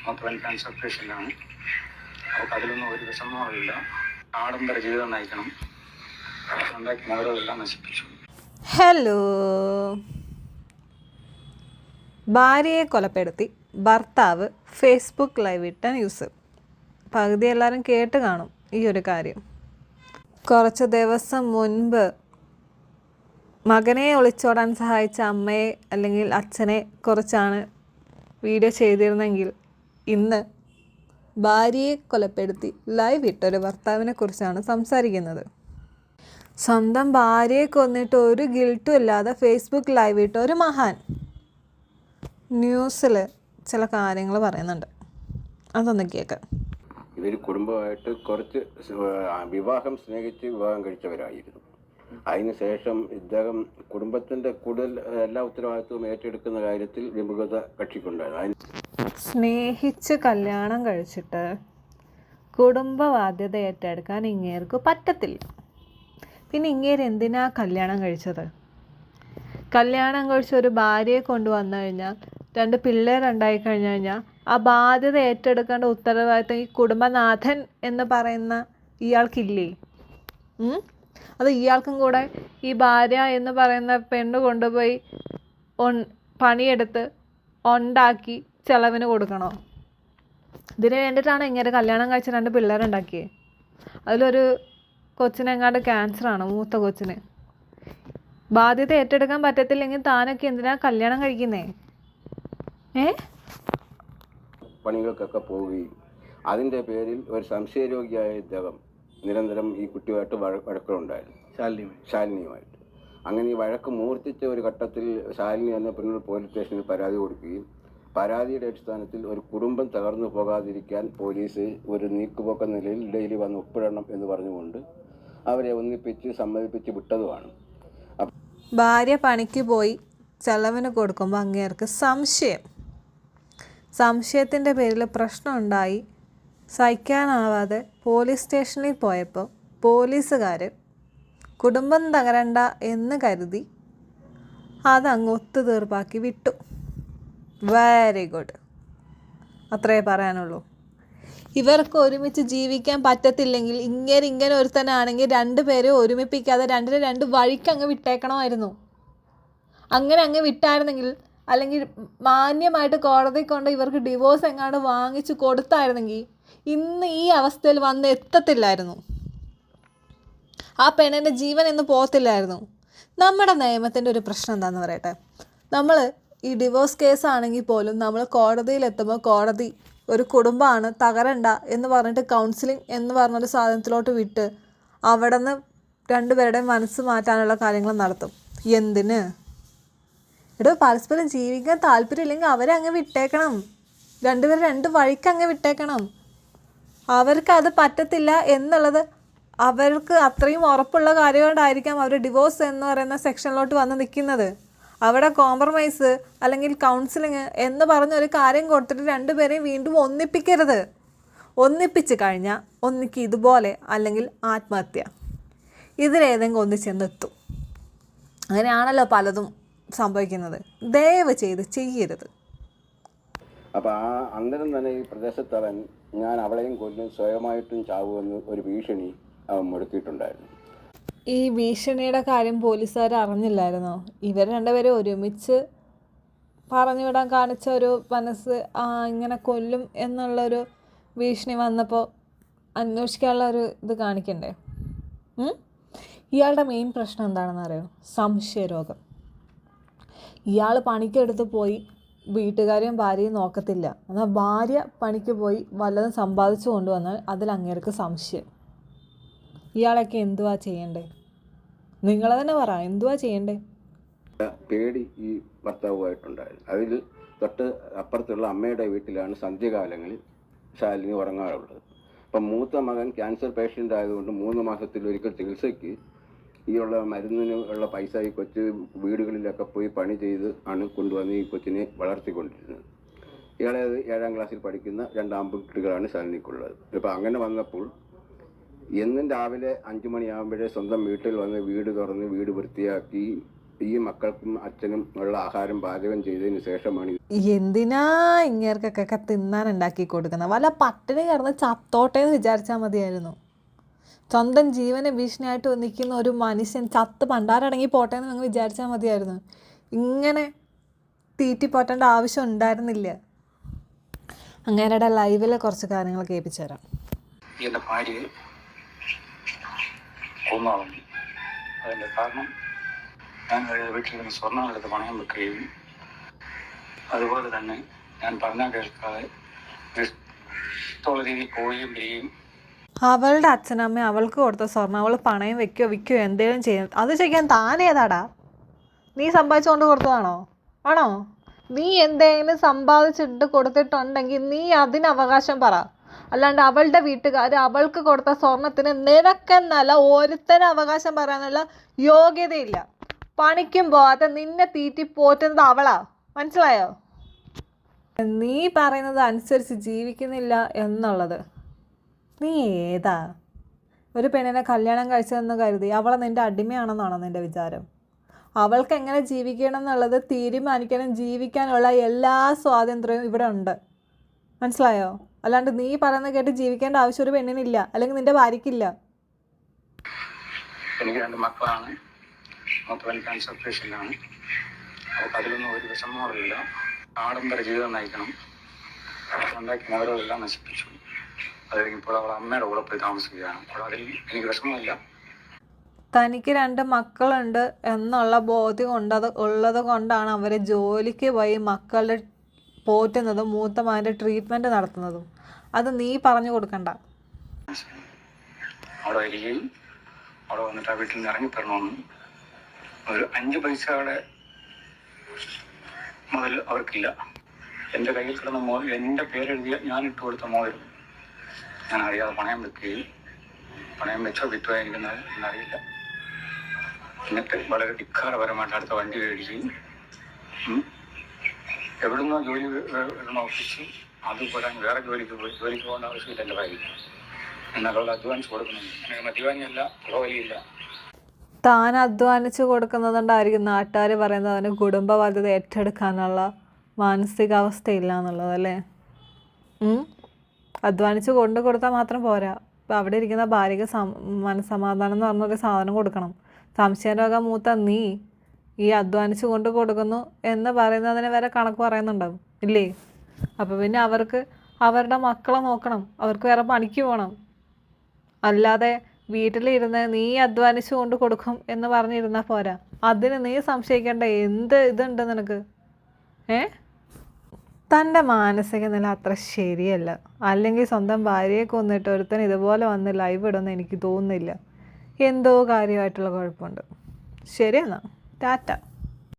മൂത്തവൻ ക്യാൻസർ പേഷ്യൻ്റാണ്. അവർക്ക് അതിലൊന്നും ഒരു വിഷമവുമില്ല. ആഡംബര ജീവിതം നയിക്കണം. സ്വന്തമായിട്ട് മോഡലെല്ലാം നശിപ്പിച്ചു. ഹലോ. ഭാര്യയെ കൊലപ്പെടുത്തി ഭർത്താവ് ഫേസ്ബുക്ക് ലൈവ് ഇട്ട ന്യൂസ്. പകുതി എല്ലാവരും കേട്ട് കാണും ഈ ഒരു കാര്യം. കുറച്ച് ദിവസം മുൻപ് മകനെ ഒളിച്ചോടാൻ സഹായിച്ച അമ്മയെ അല്ലെങ്കിൽ അച്ഛനെ കുറിച്ചാണ് വീഡിയോ ചെയ്തിരുന്നെങ്കിൽ ഇന്ന് ഭാര്യയെ കൊലപ്പെടുത്തി ലൈവ് ഇട്ടൊരു ഭർത്താവിനെ കുറിച്ചാണ് സംസാരിക്കുന്നത്. സ്വന്തം ഭാര്യയെ കൊന്നിട്ട് ഒരു ഗിൽട്ടും ഇല്ലാതെ ഫേസ്ബുക്ക് ലൈവ് ഇട്ട ഒരു മഹാൻ ന്യൂസിൽ ചില കാര്യങ്ങൾ പറയുന്നുണ്ട്. അതൊന്ന് കേൾക്കാം. ഇവർ കുടുംബമായിട്ട് കുറച്ച് വിവാഹം സ്നേഹിച്ച് വിവാഹം കഴിച്ചവരായിരുന്നു. അതിനുശേഷം ഇദ്ദേഹം കുടുംബത്തിൻ്റെ കൂടുതൽ എല്ലാ ഉത്തരവാദിത്വവും ഏറ്റെടുക്കുന്ന കാര്യത്തിൽ വിമുഖത കക്ഷിക്കുണ്ടായിരുന്നു. സ്നേഹിച്ച് കല്യാണം കഴിച്ചിട്ട് കുടുംബ ബാധ്യത ഏറ്റെടുക്കാൻ ഇങ്ങേർക്ക് പറ്റത്തില്ല. പിന്നെ ഇങ്ങേര് എന്തിനാ കല്യാണം കഴിച്ചത്? കല്യാണം കഴിച്ച ഒരു ഭാര്യയെ കൊണ്ടുവന്നു കഴിഞ്ഞാൽ 2 പിള്ളേരുണ്ടായി കഴിഞ്ഞു കഴിഞ്ഞാൽ ആ ബാധ്യത ഏറ്റെടുക്കേണ്ട ഉത്തരവാദിത്തം ഈ കുടുംബനാഥൻ എന്ന് പറയുന്ന ഇയാൾക്കില്ലേ? അത് ഇയാൾക്കും കൂടെ ഈ ഭാര്യ എന്ന് പറയുന്ന പെണ്ണ് കൊണ്ടുപോയി പണിയെടുത്ത് ഉണ്ടാക്കി ചിലവിന് കൊടുക്കണോ? ഇതിന് വേണ്ടിയിട്ടാണ് ഇങ്ങനെ കല്യാണം കഴിച്ച 2 പിള്ളേരുണ്ടാക്കിയത്. അതിലൊരു കൊച്ചിനെങ്ങാണ്ട് ക്യാൻസറാണ്, മൂത്ത കൊച്ചിന്. ബാധ്യത ഏറ്റെടുക്കാൻ പറ്റത്തില്ലെങ്കിൽ താനൊക്കെ എന്തിനാ കല്യാണം കഴിക്കുന്നേ? പണികൾക്കൊക്കെ പോവുകയും അതിൻ്റെ പേരിൽ ഒരു സംശയരോഗിയായ ഇദ്ദേഹം നിരന്തരം ഈ കുട്ടിയുമായിട്ട് വഴക്കുകളുണ്ടായിരുന്നു, ശാലിനിയുമായിട്ട്. അങ്ങനെ ഈ വഴക്ക് മൂർത്തിച്ച ഒരു ഘട്ടത്തിൽ ശാലിനി എന്ന പെണ്ണുങ്ങൾ പോലീസ് സ്റ്റേഷനിൽ പരാതി കൊടുക്കുകയും പരാതിയുടെ അടിസ്ഥാനത്തിൽ ഒരു കുടുംബം തകർന്നു പോകാതിരിക്കാൻ പോലീസ് ഒരു നീക്കുപോക്ക നിലയിൽ ഡെയിലി വന്ന് ഒപ്പിടണം എന്ന് പറഞ്ഞുകൊണ്ട് അവരെ ഒന്നിപ്പിച്ച് സമ്മതിപ്പിച്ച് വിട്ടതുമാണ്. ഭാര്യ പണിക്ക് പോയി ചെലവിന് കൊടുക്കുമ്പോൾ അങ്ങേർക്ക് സംശയത്തിൻ്റെ പേരിൽ പ്രശ്നമുണ്ടായി. സഹിക്കാനാവാതെ പോലീസ് സ്റ്റേഷനിൽ പോയപ്പോൾ പോലീസുകാർ കുടുംബം തകരണ്ട എന്ന് കരുതി അതങ്ങ് ഒത്തുതീർപ്പാക്കി വിട്ടു. വെരി ഗുഡ്, അത്രേ പറയാനുള്ളൂ. ഇവർക്ക് ഒരുമിച്ച് ജീവിക്കാൻ പറ്റത്തില്ലെങ്കിൽ ഇങ്ങനെ ഒരുത്തനാണെങ്കിൽ 2 പേരെ ഒരുമിപ്പിക്കാതെ 2 വഴിക്ക് അങ്ങ് വിട്ടേക്കണമായിരുന്നു. അങ്ങ് വിട്ടായിരുന്നെങ്കിൽ, അല്ലെങ്കിൽ മാന്യമായിട്ട് കോടതി കൊണ്ട് ഇവർക്ക് ഡിവോഴ്സ് എങ്ങാണ്ട് വാങ്ങിച്ച് കൊടുത്തായിരുന്നെങ്കിൽ ഇന്ന് ഈ അവസ്ഥയിൽ വന്ന് എത്തത്തില്ലായിരുന്നു. ആ പെണ്ണിൻ്റെ ജീവൻ ഇന്ന് പോകത്തില്ലായിരുന്നു. നമ്മുടെ നിയമത്തിൻ്റെ ഒരു പ്രശ്നം എന്താണെന്ന് പറയട്ടെ. നമ്മൾ ഈ ഡിവോഴ്സ് കേസാണെങ്കിൽ പോലും നമ്മൾ കോടതിയിലെത്തുമ്പോൾ കോടതി ഒരു കുടുംബമാണ് തകരണ്ട എന്ന് പറഞ്ഞിട്ട് കൗൺസിലിംഗ് എന്ന് പറഞ്ഞൊരു സാധനത്തിലോട്ട് വിട്ട് അവിടെ നിന്ന് 2 പേരുടെയും മനസ്സ് മാറ്റാനുള്ള കാര്യങ്ങൾ നടത്തും. എന്തിന്? പരസ്പരം ജീവിക്കാൻ താല്പര്യമില്ലെങ്കിൽ അവരെ അങ്ങ് വിട്ടേക്കണം. 2 പേര് 2 വഴിക്ക് അങ്ങ് വിട്ടേക്കണം. അവർക്ക് അത് പറ്റത്തില്ല എന്നുള്ളത് അവർക്ക് അത്രയും ഉറപ്പുള്ള കാര്യങ്ങളുണ്ടായിരിക്കാം അവർ ഡിവോഴ്സ് എന്ന് പറയുന്ന സെക്ഷനിലോട്ട് വന്ന് നിൽക്കുന്നത്. അവിടെ കോംപ്രമൈസ് അല്ലെങ്കിൽ കൗൺസിലിങ് എന്ന് പറഞ്ഞൊരു കാര്യം കൊടുത്തിട്ട് 2 പേരെയും വീണ്ടും ഒന്നിപ്പിക്കരുത്. ഒന്നിപ്പിച്ച് കഴിഞ്ഞാൽ ഒന്നിക്ക് ഇതുപോലെ അല്ലെങ്കിൽ ആത്മഹത്യ, ഇതിലേതെങ്കിലും ഒന്നിച്ചെന്നെത്തും. അങ്ങനെയാണല്ലോ പലതും സംഭവിക്കുന്നത്. ദയവ് ചെയ്ത് ചെയ്യരുത്. അപ്പോൾ ആ അന്നേരം തന്നെ ഈ പ്രദേശത്തവൻ ഞാൻ അവളെയും കൊല്ലും, സ്വയമായിട്ടും ചാവുമെന്ന് ഒരു ഭീഷണി അവൻ മുടക്കിയിട്ടുണ്ടായിരുന്നു. ഈ ഭീഷണിയുടെ കാര്യം പോലീസുകാർ അറിഞ്ഞില്ലായിരുന്നോ? ഇവർ 2 പേരും ഒരുമിച്ച് പറഞ്ഞുവിടാൻ കാണിച്ച ഒരു മനസ്സ് ഇങ്ങനെ കൊല്ലും എന്നുള്ളൊരു ഭീഷണി വന്നപ്പോൾ അന്വേഷിക്കാനുള്ള ഒരു ഇത് കാണിക്കണ്ടേ? ഇയാളുടെ മെയിൻ പ്രശ്നം എന്താണെന്ന് അറിയോ? സംശയരോഗം. ഇയാൾ പണിക്കെടുത്ത് പോയി വീട്ടുകാരെയും ഭാര്യയും നോക്കത്തില്ല. എന്നാൽ ഭാര്യ പണിക്ക് പോയി വല്ലതും സമ്പാദിച്ചു കൊണ്ടുവന്നാൽ അതിൽ അങ്ങേർക്ക് സംശയം. ഇയാളൊക്കെ എന്തുവാ ചെയ്യണ്ടേ? നിങ്ങൾ തന്നെ പറ, എന്തുവാ ചെയ്യണ്ടേ? പേടി ഈ ഭർത്താവുമായിട്ടുണ്ടായിരുന്നു. അതിൽ തൊട്ട് അപ്പുറത്തുള്ള അമ്മയുടെ വീട്ടിലാണ് സന്ധ്യകാലങ്ങളിൽ ശാലിനി ഉറങ്ങാറുള്ളത്. അപ്പം മൂത്ത മകൻ ക്യാൻസർ പേഷ്യൻ്റ് ആയതുകൊണ്ട് 3 മാസത്തിലൊരിക്കൽ ചികിത്സയ്ക്ക് ഈ ഉള്ള മരുന്നിന് ഉള്ള പൈസ ഈ കൊച്ചു വീടുകളിലൊക്കെ പോയി പണി ചെയ്ത് ആണ് കൊണ്ടുവന്ന് ഈ കൊച്ചിനെ വളർത്തിക്കൊണ്ടിരുന്നത്. ഇയാളെ 7ാം ക്ലാസ്സിൽ പഠിക്കുന്ന 2 ആൺകുട്ടികളാണ് ശാലിനിക്കുള്ളത്. ഇപ്പം അങ്ങനെ വന്നപ്പോൾ എന്നും രാവിലെ 5 മണിയാകുമ്പോഴേ സ്വന്തം വീട്ടിൽ വന്ന് വീട് തുറന്ന് വീട് വൃത്തിയാക്കി ഈ മക്കൾക്കും അച്ഛനും ഉള്ള ആഹാരം പാചകം ചെയ്തതിന് ശേഷമാണ് എന്തിനാ ഇങ്ങേർക്കൊക്കെ തിന്നാൻ ഉണ്ടാക്കി കൊടുക്കുന്നത്? വല്ല പട്ടിണി കിടന്ന് ചത്തോട്ടേന്ന് വിചാരിച്ചാൽ മതിയായിരുന്നു. സ്വന്തം ജീവനെ ഭീഷണിയായിട്ട് നിൽക്കുന്ന ഒരു മനുഷ്യൻ ചത്ത് പണ്ടാരടങ്ങി പോട്ടേന്ന് അങ്ങ് വിചാരിച്ചാൽ മതിയായിരുന്നു. ഇങ്ങനെ തീറ്റിപ്പോറ്റേണ്ട ആവശ്യം ഉണ്ടായിരുന്നില്ല. അങ്ങേരുടെ ലൈവിൽ കുറച്ച് കാര്യങ്ങൾ കേൾപ്പിച്ചു തരാം. എൻ്റെ ഭാര്യയെ കൊന്നളഞ്ഞു. അതിൻ്റെ കാരണം ഞാൻ വീട്ടിൽ നിന്ന് സ്വർണ്ണം എടുത്ത് പണയം വെക്കുകയും അതുപോലെ തന്നെ ഞാൻ പറഞ്ഞാൽ കേൾക്കാതെ ഇഷ്ടമുള്ള രീതിയിൽ പോവുകയും വരികയും. അവളുടെ അച്ഛനമ്മ അവൾക്ക് കൊടുത്ത സ്വർണ്ണം അവൾ പണയം വെക്കുകയോ വിൽക്കുകയോ എന്തെങ്കിലും ചെയ്യും. അത് ചെയ്യാൻ താനേതാടാ? നീ സമ്പാദിച്ചുകൊണ്ട് കൊടുത്തതാണോ? ആണോ? നീ എന്തെങ്കിലും സമ്പാദിച്ചിട്ട് കൊടുത്തിട്ടുണ്ടെങ്കിൽ നീ അതിന് അവകാശം പറ. അല്ലാണ്ട് അവളുടെ വീട്ടുകാർ അവൾക്ക് കൊടുത്ത സ്വർണത്തിന് നിനക്കെന്നല്ല ഒരുത്തന് അവകാശം പറയാനുള്ള യോഗ്യതയില്ല. പണിക്കും പോവാതെ നിന്നെ തീറ്റി പോറ്റുന്നത് അവളാ. മനസ്സിലായോ? നീ പറയുന്നത് അനുസരിച്ച് ജീവിക്കുന്നില്ല എന്നുള്ളത്. നീ ഏതാ? ഒരു പെണ്ണിനെ കല്യാണം കഴിച്ചതെന്ന് കരുതി അവളെ നിൻ്റെ അടിമയാണെന്നാണോ നിൻ്റെ വിചാരം? അവൾക്ക് എങ്ങനെ ജീവിക്കണം എന്നുള്ളത് തീരുമാനിക്കണം. ജീവിക്കാനുള്ള എല്ലാ സ്വാതന്ത്ര്യവും ഇവിടെ ഉണ്ട്. മനസ്സിലായോ? അല്ലാണ്ട് നീ പറയുന്നത് കേട്ട് ജീവിക്കേണ്ട ആവശ്യം ഒരു പെണ്ണിനില്ല, അല്ലെങ്കിൽ നിൻ്റെ ഭാര്യയ്ക്കില്ല. എനിക്ക് 2 മക്കളാണ്. മൊത്തം ക്യാൻസർ പേഷ്യൻ്റാണ്. അവർക്ക് അതിലൊന്നും ഒരു വിഷമങ്ങളില്ല. ആഡംബര ജീവിതം നയിക്കണം. ഉണ്ടാക്കി നഗരമെല്ലാം നശിപ്പിച്ചു. അത് കഴിഞ്ഞപ്പോൾ അവൾ അമ്മയുടെ കൂടെ പോയി താമസിക്കുകയാണ്. അപ്പോൾ അതിൽ എനിക്ക് വിഷമമില്ല. തനിക്ക് 2 മക്കളുണ്ട് എന്നുള്ള ബോധ്യം ഉള്ളത് കൊണ്ടാണ് അവർ ജോലിക്ക് പോയി മക്കളുടെ പോറ്റുന്നതും മൂത്ത മകൻ്റെ ട്രീറ്റ്മെൻറ്റ് നടത്തുന്നതും. അത് നീ പറഞ്ഞു കൊടുക്കണ്ട. അവിടെ വരികയും അവിടെ വന്നിട്ട് ആ വീട്ടിൽ നിന്ന് ഇറങ്ങിത്തരണമെന്നും ഒരു 5 പൈസയുടെ മുതൽ അവർക്കില്ല. എൻ്റെ കയ്യിൽ കിടന്ന മോതിരം, എൻ്റെ പേരെഴുതിയ ഞാൻ ഇട്ട് കൊടുത്ത മോതിരം ഞാൻ അറിയാതെ പണയം വെക്കുകയും പണയം വെച്ചോ വിറ്റോ എനിക്കുന്നത് എന്നറിയില്ല. എന്നിട്ട് വളരെ ധിക്കാരപരമായിട്ട് അടുത്ത വണ്ടി മേടിക്കുകയും എവിടുന്നോ ജോലി ഒപ്പിച്ച് അതുപോലെ വേറെ ജോലിക്ക് പോകേണ്ട ആവശ്യമില്ല. എൻ്റെ ഭാര്യ എന്നാൽ അധ്വാനിച്ച് കൊടുക്കുന്നുണ്ട്. എനിക്ക് മദ്യപാനിയല്ല, പുറവലിയില്ല. താൻ അധ്വാനിച്ച് കൊടുക്കുന്നതുകൊണ്ടായിരിക്കും നാട്ടുകാർ പറയുന്നത് അവന് കുടുംബ ബാധ്യത ഏറ്റെടുക്കാനുള്ള മാനസികാവസ്ഥയില്ല എന്നുള്ളതല്ലേ? അധ്വാനിച്ച് കൊടുത്താൽ മാത്രം പോരാ. ഇപ്പം അവിടെ ഇരിക്കുന്ന ഭാര്യയ്ക്ക് മനസ്സമാധാനം എന്ന് പറഞ്ഞൊരു സാധനം കൊടുക്കണം. സംശയരോഗം മൂത്ത നീ ഈ അധ്വാനിച്ച് കൊടുക്കുന്നു എന്ന് പറയുന്നതിന് വരെ കണക്ക് പറയുന്നുണ്ടാവും ഇല്ലേ? അപ്പോൾ പിന്നെ അവർക്ക് അവരുടെ മക്കളെ നോക്കണം. അവർക്ക് വേറെ പണിക്ക് പോകണം. അല്ലാതെ വീട്ടിലിരുന്ന് നീ അധ്വാനിച്ച് കൊടുക്കും എന്ന് പറഞ്ഞിരുന്നാൽ പോരാ. അതിന് നീ സംശയിക്കേണ്ട എന്ത് ഇതുണ്ട് നിനക്ക്? തൻ്റെ മാനസിക നില അത്ര ശരിയല്ല. അല്ലെങ്കിൽ സ്വന്തം ഭാര്യയെ കൊന്നിട്ട് ഒരുത്തൻ ഇതുപോലെ വന്ന് ലൈവ് ഇടുമെന്ന് എനിക്ക് തോന്നുന്നില്ല. എന്തോ കാര്യമായിട്ടുള്ള കുഴപ്പമുണ്ട്. ശരി എന്നാൽ ടാറ്റ.